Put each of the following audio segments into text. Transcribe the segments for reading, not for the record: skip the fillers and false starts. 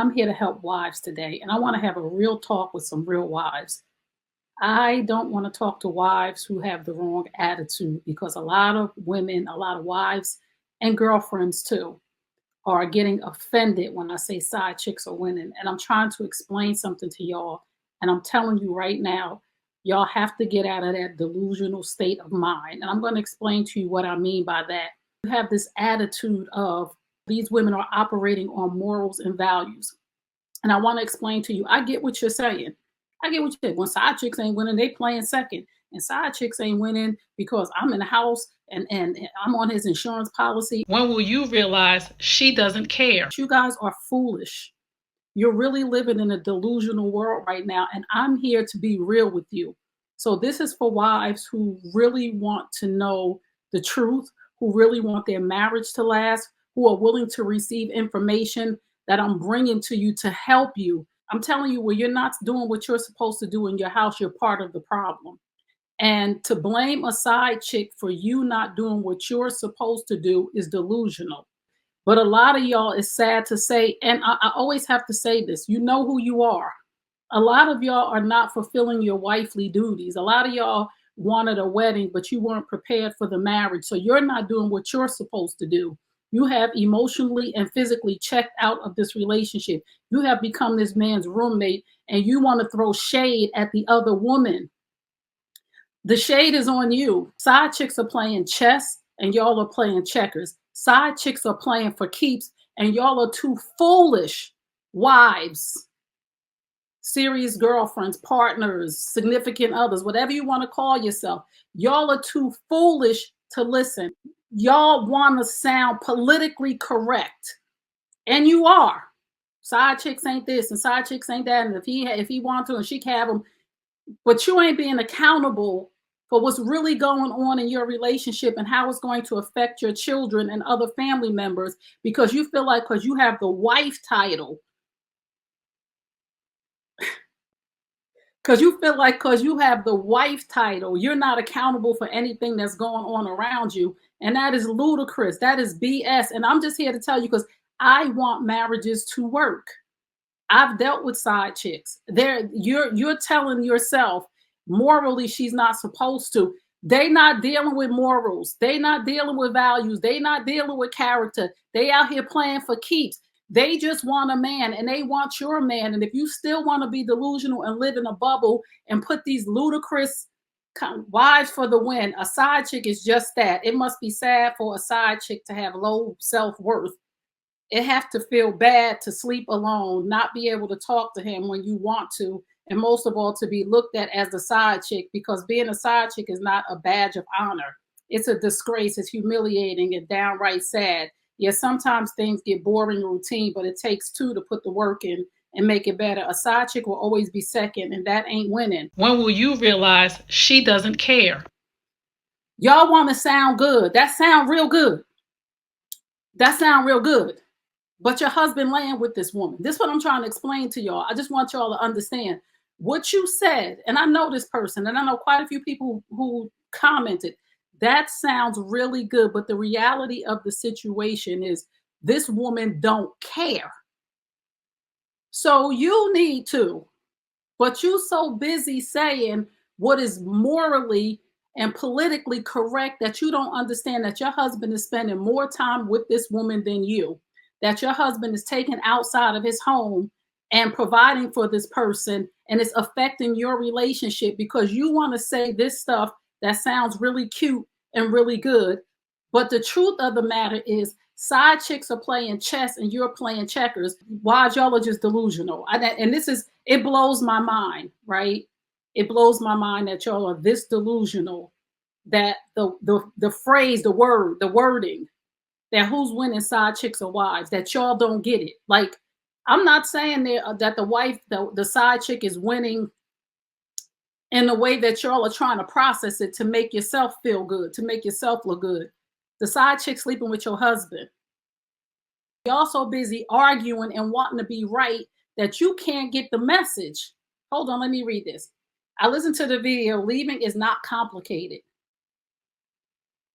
I'm here to help wives today, and I want to have a real talk with some real wives. I don't want to talk to wives who have the wrong attitude because a lot of women, a lot of wives, and girlfriends too, are getting offended when I say side chicks are winning. And I'm trying to explain something to y'all. And I'm telling you right now, y'all have to get out of that delusional state of mind. And I'm going to explain to you what I mean by that. You have this attitude of these women are operating on morals and values. And I want to explain to you, I get what you're saying. I get what you're saying. When side chicks ain't winning, they playing second. And side chicks ain't winning because I'm in the house and I'm on his insurance policy. When will you realize she doesn't care? You guys are foolish. You're really living in a delusional world right now. And I'm here to be real with you. So this is for wives who really want to know the truth, who really want their marriage to last, who are willing to receive information that I'm bringing to you to help you. I'm telling you, when you're not doing what you're supposed to do in your house, you're part of the problem. And to blame a side chick for you not doing what you're supposed to do is delusional. But a lot of y'all, is sad to say, and I always have to say this, you know who you are. A lot of y'all are not fulfilling your wifely duties. A lot of y'all wanted a wedding, but you weren't prepared for the marriage. So you're not doing what you're supposed to do. You have emotionally and physically checked out of this relationship. You have become this man's roommate and you want to throw shade at the other woman. The shade is on you. Side chicks are playing chess and y'all are playing checkers. Side chicks are playing for keeps and y'all are two foolish wives, serious girlfriends, partners, significant others, whatever you want to call yourself. Y'all are too foolish to listen. Y'all want to sound politically correct, and you are. Side chicks ain't this and side chicks ain't that, and if he want to and she can have them, but you ain't being accountable for what's really going on in your relationship and how it's going to affect your children and other family members, because you feel like because you have the wife title, because you have the wife title, you're not accountable for anything that's going on around you. And that is ludicrous. That is BS. And I'm just here to tell you because I want marriages to work. I've dealt with side chicks. You're telling yourself morally she's not supposed to. They not dealing with morals. They not dealing with values. They not dealing with character. They out here playing for keeps. They just want a man and they want your man. And if you still want to be delusional and live in a bubble and put these ludicrous wives for the win, a side chick is just that. It must be sad for a side chick to have low self-worth. It have to feel bad to sleep alone, not be able to talk to him when you want to, and most of all, to be looked at as the side chick, because being a side chick is not a badge of honor. It's a disgrace. It's humiliating and downright sad. Yeah, sometimes things get boring and routine, but it takes two to put the work in and make it better. A side chick will always be second, and that ain't winning. When will you realize she doesn't care? Y'all want to sound good. That sound real good. That sound real good. But your husband laying with this woman. This is what I'm trying to explain to y'all. I just want y'all to understand what you said. And I know this person, and I know quite a few people who commented. That sounds really good. But the reality of the situation is this woman don't care. So you need to. But you so busy saying what is morally and politically correct that you don't understand that your husband is spending more time with this woman than you, that your husband is taken outside of his home and providing for this person, and it's affecting your relationship because you want to say this stuff that sounds really cute and really good. But the truth of the matter is side chicks are playing chess and you're playing checkers. Why y'all are just delusional. And this is, it blows my mind, right? It blows my mind that y'all are this delusional, that the phrase, the wording, that who's winning side chicks or wives, that y'all don't get it. Like, I'm not saying that the wife, the side chick is winning in the way that y'all are trying to process it to make yourself feel good, to make yourself look good. The side chick sleeping with your husband. Y'all so busy arguing and wanting to be right that you can't get the message. Hold on, let me read this. I listened to the video. Leaving is not complicated.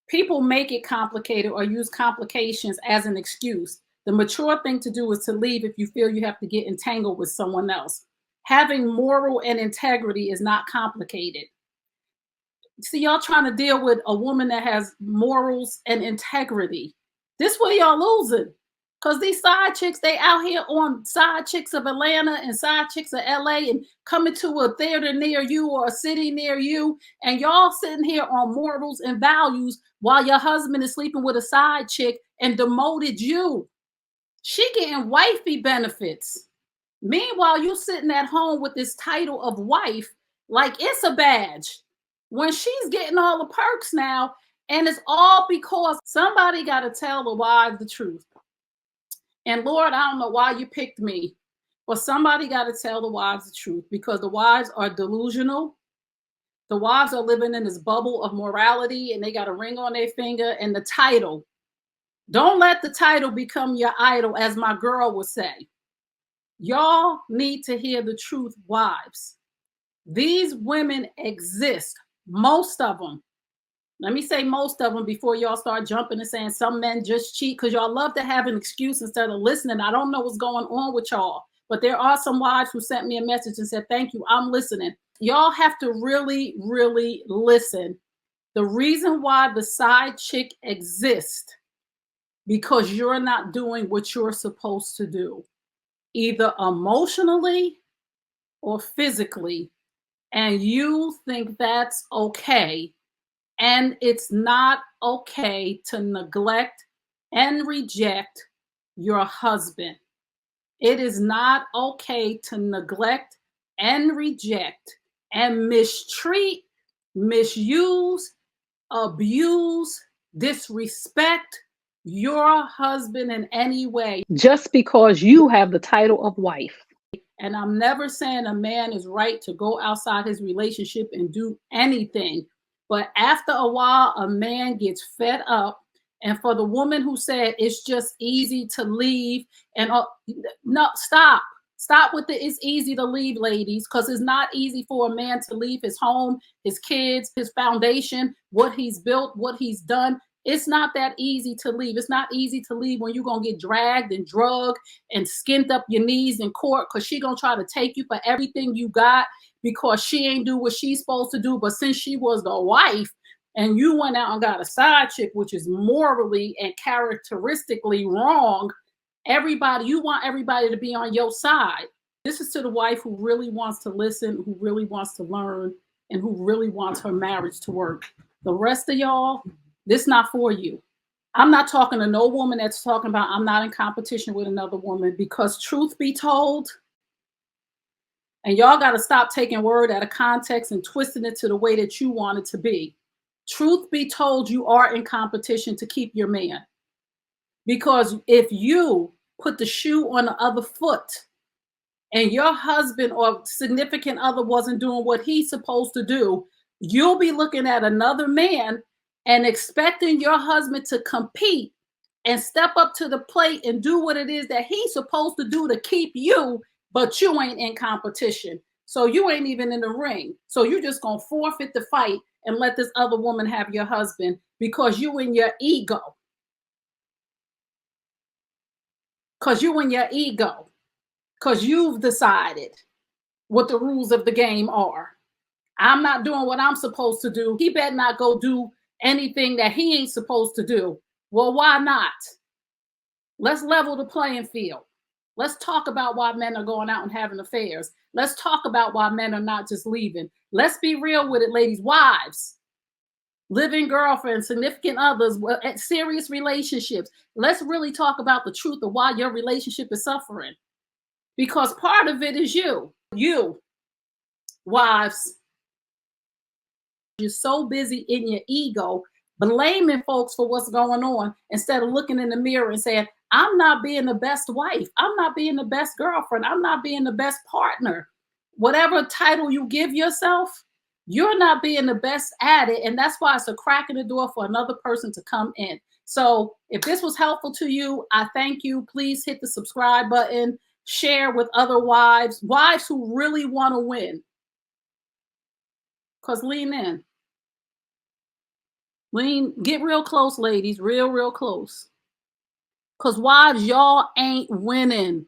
People make it complicated or use complications as an excuse. The mature thing to do is to leave if you feel you have to get entangled with someone else. Having moral and integrity is not complicated. See, y'all trying to deal with a woman that has morals and integrity. This way y'all losing. Because these side chicks, they out here on Side Chicks of Atlanta and Side Chicks of LA and coming to a theater near you or a city near you. And y'all sitting here on morals and values while your husband is sleeping with a side chick and demoted you. She getting wifey benefits. Meanwhile, you sitting at home with this title of wife like it's a badge. When she's getting all the perks now, and it's all because somebody got to tell the wives the truth. And Lord, I don't know why you picked me, but somebody got to tell the wives the truth because the wives are delusional. The wives are living in this bubble of morality and they got a ring on their finger and the title. Don't let the title become your idol, as my girl would say. Y'all need to hear the truth, wives. These women exist, most of them. Let me say most of them before y'all start jumping and saying some men just cheat, because y'all love to have an excuse instead of listening. I don't know what's going on with y'all, but there are some wives who sent me a message and said, thank you, I'm listening. Y'all have to really, really listen. The reason why the side chick exists, because you're not doing what you're supposed to do, either emotionally or physically, and you think that's okay. And it's not okay to neglect and reject your husband. It is not okay to neglect and reject and mistreat, misuse, abuse, disrespect your husband in any way just because you have the title of wife. And I'm never saying a man is right to go outside his relationship and do anything. But after a while, a man gets fed up. And for the woman who said it's just easy to leave, and no, stop. Stop with the it's easy to leave, ladies, because it's not easy for a man to leave his home, his kids, his foundation, what he's built, what he's done. It's not that easy to leave. It's not easy to leave when you're going to get dragged and drugged and skinned up your knees in court, because she's going to try to take you for everything you got because she ain't do what she's supposed to do. But since she was the wife and you went out and got a side chick, which is morally and characteristically wrong, you want everybody to be on your side. This is to the wife who really wants to listen, who really wants to learn, and who really wants her marriage to work. The rest of y'all, this not for you. I'm not talking to no woman that's talking about I'm not in competition with another woman, because truth be told, and y'all got to stop taking word out of context and twisting it to the way that you want it to be. Truth be told, you are in competition to keep your man. Because if you put the shoe on the other foot and your husband or significant other wasn't doing what he's supposed to do, you'll be looking at another man and expecting your husband to compete and step up to the plate and do what it is that he's supposed to do to keep you, but you ain't in competition. So you ain't even in the ring. So you just gonna forfeit the fight and let this other woman have your husband because you in your ego. Because you in your ego. Because you've decided what the rules of the game are. I'm not doing what I'm supposed to do. He better not go do anything that he ain't supposed to do. Well, why not? Let's level the playing field. Let's talk about why men are going out and having affairs. Let's talk about why men are not just leaving. Let's be real with it, ladies. Wives, living girlfriends, significant others, serious relationships. Let's really talk about the truth of why your relationship is suffering. Because part of it is you. You, wives. You're so busy in your ego, blaming folks for what's going on instead of looking in the mirror and saying, I'm not being the best wife. I'm not being the best girlfriend. I'm not being the best partner. Whatever title you give yourself, you're not being the best at it. And that's why it's a crack in the door for another person to come in. So if this was helpful to you, I thank you. Please hit the subscribe button, share with other wives who really want to win. Because lean in. Get real close, ladies, real close. Because wives, y'all ain't winning.